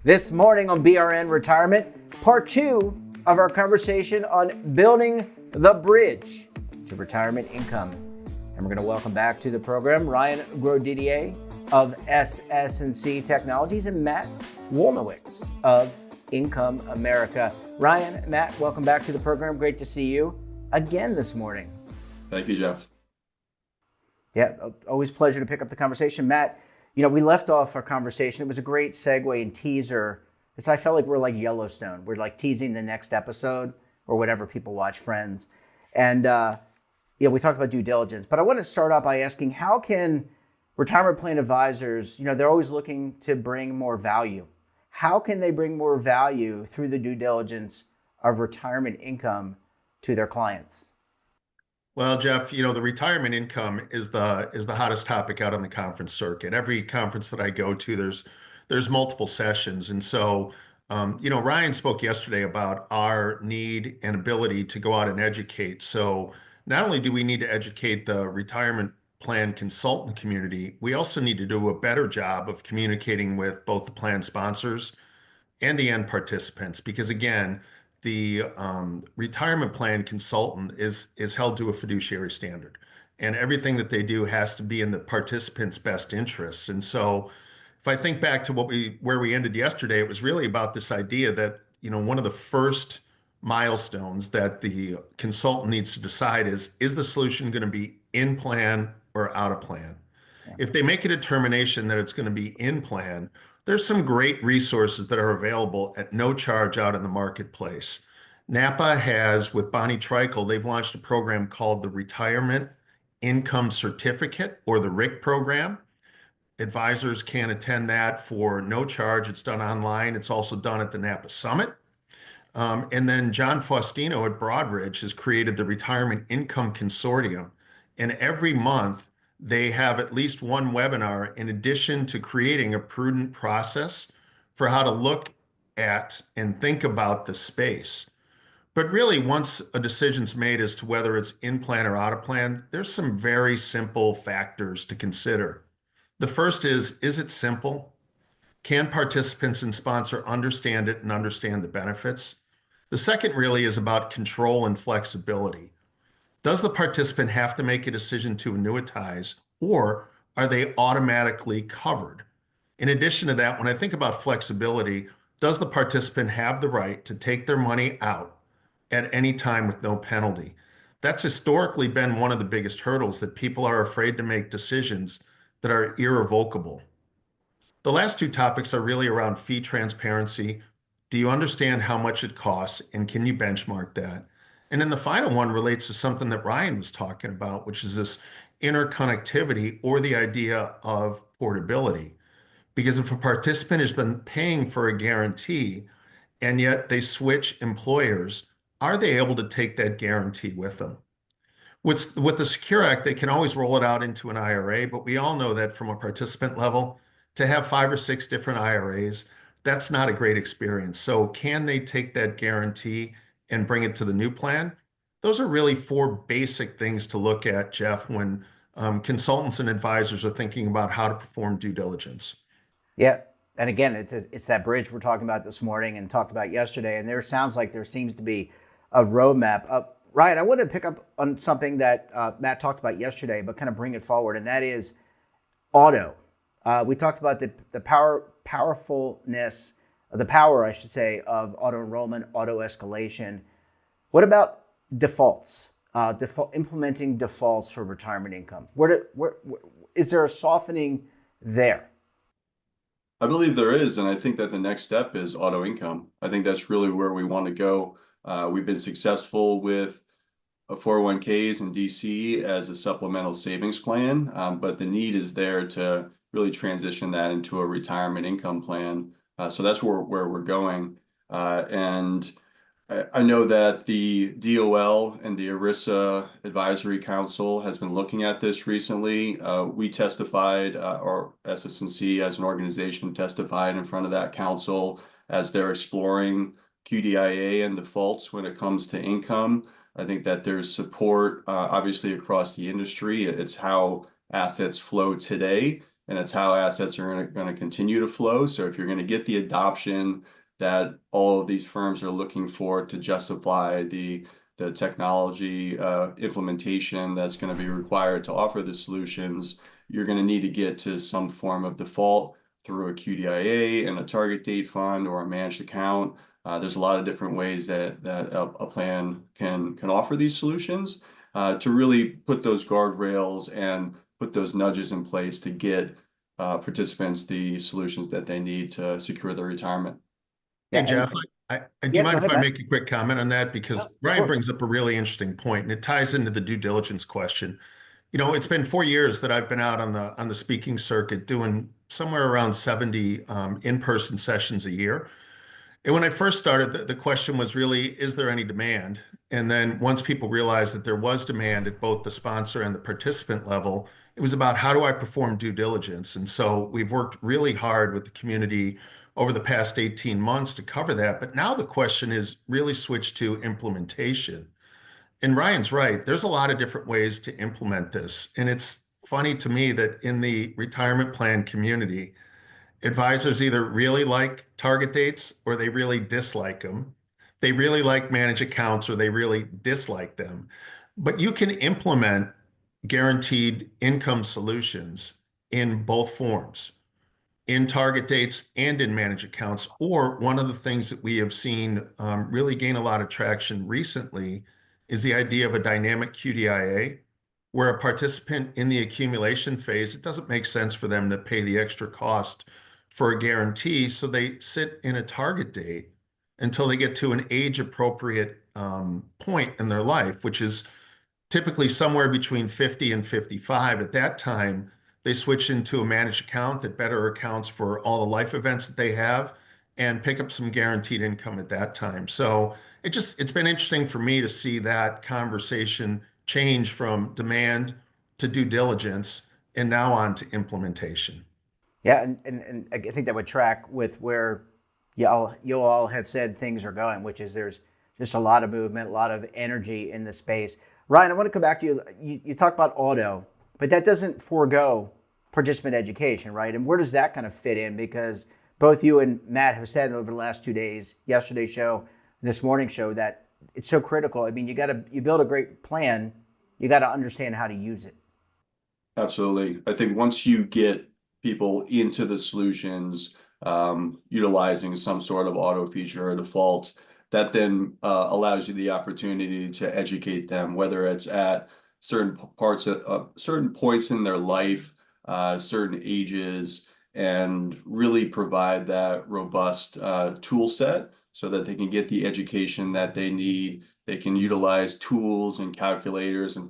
This morning on BRN Retirement, part two of our conversation on building the bridge to retirement income. And we're going to welcome back to the program Ryan Grodidier of SS&C Technologies and Matt Wolnowitz of Income America. Ryan, Matt, welcome back to the program. Great to see you again this morning. Thank you, Jeff. Yeah, always pleasure to pick up the conversation. Matt, you know, we left off our conversation. It was a great segue and teaser. I felt like we're like Yellowstone. We're like teasing the next episode or whatever people watch, Friends. And, we talked about due diligence. But I want to start out by asking, how can retirement plan advisors, they're always looking to bring more value. How can they bring more value through the due diligence of retirement income to their clients? Well, Jeff, the retirement income is the hottest topic out on the conference circuit. Every conference that I go to, there's multiple sessions. And so, Ryan spoke yesterday about our need and ability to go out and educate. So not only do we need to educate the retirement plan consultant community, we also need to do a better job of communicating with both the plan sponsors and the end participants, because again, the retirement plan consultant is held to a fiduciary standard, and everything that they do has to be in the participants' best interests. And so if I think back to where we ended yesterday, it was really about this idea that, one of the first milestones that the consultant needs to decide is the solution going to be in plan or out of plan? Yeah. If they make a determination that it's going to be in plan, there's some great resources that are available at no charge out in the marketplace. NAPA has, with Bonnie Trikel, they've launched a program called the Retirement Income Certificate, or the RIC program. Advisors can attend that for no charge. It's done online. It's also done at the NAPA Summit. And then John Faustino at Broadridge has created the Retirement Income Consortium. And every month, they have at least one webinar in addition to creating a prudent process for how to look at and think about the space. But really, once a decision's made as to whether it's in plan or out of plan, there's some very simple factors to consider. The first is it simple? Can participants and sponsor understand it and understand the benefits? The second really is about control and flexibility. Does the participant have to make a decision to annuitize, or are they automatically covered? In addition to that, when I think about flexibility, does the participant have the right to take their money out at any time with no penalty? That's historically been one of the biggest hurdles, that people are afraid to make decisions that are irrevocable. The last two topics are really around fee transparency. Do you understand how much it costs, and can you benchmark that? And then the final one relates to something that Ryan was talking about, which is this interconnectivity, or the idea of portability. Because if a participant has been paying for a guarantee and yet they switch employers, are they able to take that guarantee with them? With the Secure Act, they can always roll it out into an IRA, but we all know that from a participant level, to have 5 or 6 different IRAs, that's not a great experience. So can they take that guarantee and bring it to the new plan? Those are really 4 basic things to look at, Jeff, when consultants and advisors are thinking about how to perform due diligence. Yeah. And again, it's that bridge we're talking about this morning and talked about yesterday. And there sounds like there seems to be a roadmap. Ryan, I want to pick up on something that Matt talked about yesterday, but kind of bring it forward. And that is auto. We talked about the powerfulness, the power, I should say, of auto enrollment, auto escalation. What about defaults? Implementing defaults for retirement income. Is there a softening there? I believe there is, and I think that the next step is auto income. I think that's really where we want to go. We've been successful with 401ks in DC as a supplemental savings plan, but the need is there to really transition that into a retirement income plan. So that's where we're going. And I know that the DOL and the ERISA Advisory Council has been looking at this recently. We testified, or SS&C as an organization testified in front of that council as they're exploring QDIA and defaults when it comes to income. I think that there's support, obviously, across the industry. It's how assets flow today. and it's how assets are going to continue to flow. So if you're going to get the adoption that all of these firms are looking for to justify the technology implementation that's going to be required to offer the solutions, you're going to need to get to some form of default through a QDIA and a target date fund or a managed account. There's a lot of different ways that a plan can offer these solutions to really put those guardrails and put those nudges in place to get participants the solutions that they need to secure their retirement. Hey, Yeah, Jeff, do you yeah, go mind if ahead, I Matt. make a quick comment on that? Because Of Ryan course. brings up a really interesting point, and it ties into the due diligence question. You know, it's been 4 years that I've been out on the speaking circuit doing somewhere around 70 in-person sessions a year. And when I first started, the question was really, is there any demand? And then once people realized that there was demand at both the sponsor and the participant level, it was about how do I perform due diligence? And so we've worked really hard with the community over the past 18 months to cover that. But now the question is really switched to implementation. And Ryan's right. There's a lot of different ways to implement this. And it's funny to me that in the retirement plan community, advisors either really like target dates or they really dislike them. They really like managed accounts or they really dislike them. But you can implement guaranteed income solutions in both forms, in target dates and in managed accounts. Or one of the things that we have seen really gain a lot of traction recently is the idea of a dynamic QDIA, where a participant in the accumulation phase, it doesn't make sense for them to pay the extra cost for a guarantee. So they sit in a target date until they get to an age appropriate point in their life, which is typically somewhere between 50 and 55. At that time, they switch into a managed account that better accounts for all the life events that they have and pick up some guaranteed income at that time. So it's been interesting for me to see that conversation change from demand to due diligence and now on to implementation. Yeah, and I think that would track with where you all have said things are going, which is there's just a lot of movement, a lot of energy in the space. Ryan, I want to come back to you. You talked about auto, but that doesn't forego participant education, right? And where does that kind of fit in? Because both you and Matt have said over the last 2 days, yesterday's show, this morning's show, that it's so critical. I mean, you build a great plan, you got to understand how to use it. Absolutely. I think once you get people into the solutions, utilizing some sort of auto feature or default, that then allows you the opportunity to educate them, whether it's at certain parts of certain points in their life, certain ages, and really provide that robust tool set so that they can get the education that they need. They can utilize tools and calculators and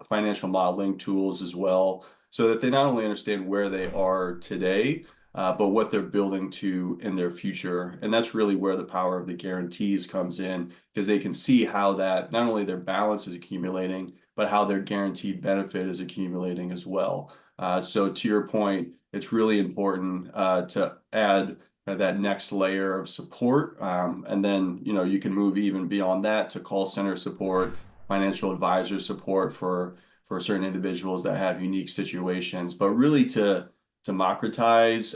financial modeling tools as well, so that they not only understand where they are today, but what they're building to in their future. And that's really where the power of the guarantees comes in, because they can see how that not only their balance is accumulating, but how their guaranteed benefit is accumulating as well. So to your point, it's really important to add that next layer of support. And then, you can move even beyond that to call center support, financial advisor support for certain individuals that have unique situations, but really to democratize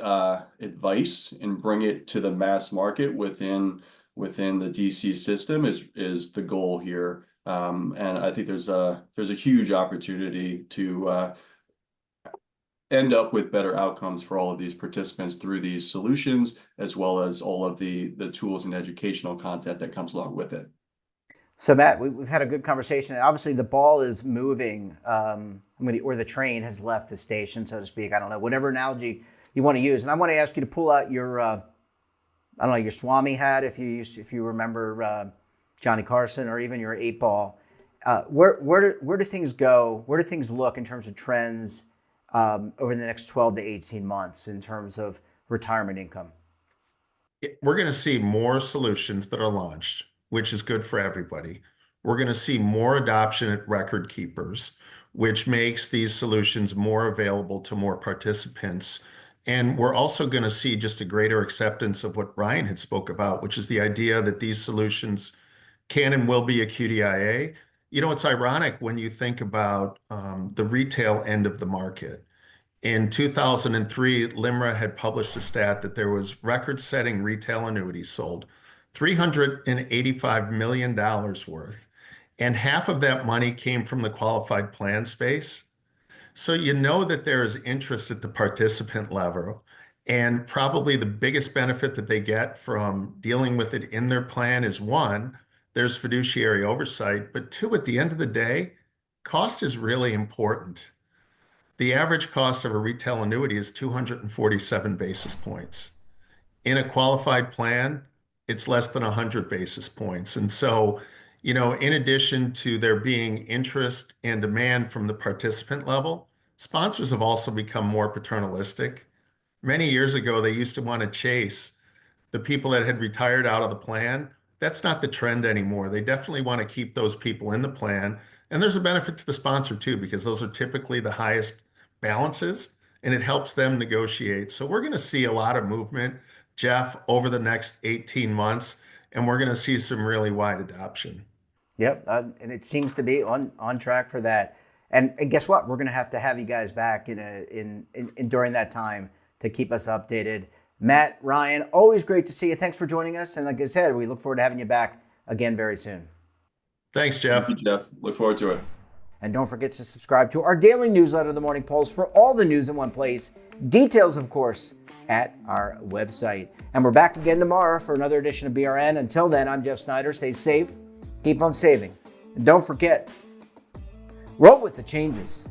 advice and bring it to the mass market within the DC system is the goal here. And I think there's a huge opportunity to end up with better outcomes for all of these participants through these solutions, as well as all of the tools and educational content that comes along with it. So Matt, we've had a good conversation. Obviously, the ball is moving, or the train has left the station, so to speak. I don't know, whatever analogy you want to use. And I want to ask you to pull out your, I don't know, your Swami hat, if you remember Johnny Carson, or even your 8-ball. Where do things go? Where do things look in terms of trends over the next 12 to 18 months in terms of retirement income? We're going to see more solutions that are launched, which is good for everybody. We're going to see more adoption at record keepers, which makes these solutions more available to more participants. And we're also going to see just a greater acceptance of what Ryan had spoke about, which is the idea that these solutions can and will be a QDIA. It's ironic when you think about the retail end of the market. In 2003, LIMRA had published a stat that there was record-setting retail annuities sold, $385 million worth, and half of that money came from the qualified plan space. So you know that there is interest at the participant level, and probably the biggest benefit that they get from dealing with it in their plan is one, there's fiduciary oversight, but two, at the end of the day, cost is really important. The average cost of a retail annuity is 247 basis points. In a qualified plan, it's less than 100 basis points. And so, in addition to there being interest and demand from the participant level, sponsors have also become more paternalistic. Many years ago, they used to want to chase the people that had retired out of the plan. That's not the trend anymore. They definitely want to keep those people in the plan. And there's a benefit to the sponsor too, because those are typically the highest balances and it helps them negotiate. So we're going to see a lot of movement, Jeff, over the next 18 months, and we're going to see some really wide adoption. Yep, and it seems to be on track for that. And guess what? We're going to have you guys back in during that time to keep us updated. Matt, Ryan, always great to see you. Thanks for joining us. And like I said, we look forward to having you back again very soon. Thanks, Jeff. Thank you, Jeff. Look forward to it. And don't forget to subscribe to our daily newsletter, The Morning Pulse, for all the news in one place. Details, of course, at our website. And we're back again tomorrow for another edition of BRN. Until then, I'm Jeff Snyder. Stay safe, keep on saving. And don't forget, roll with the changes.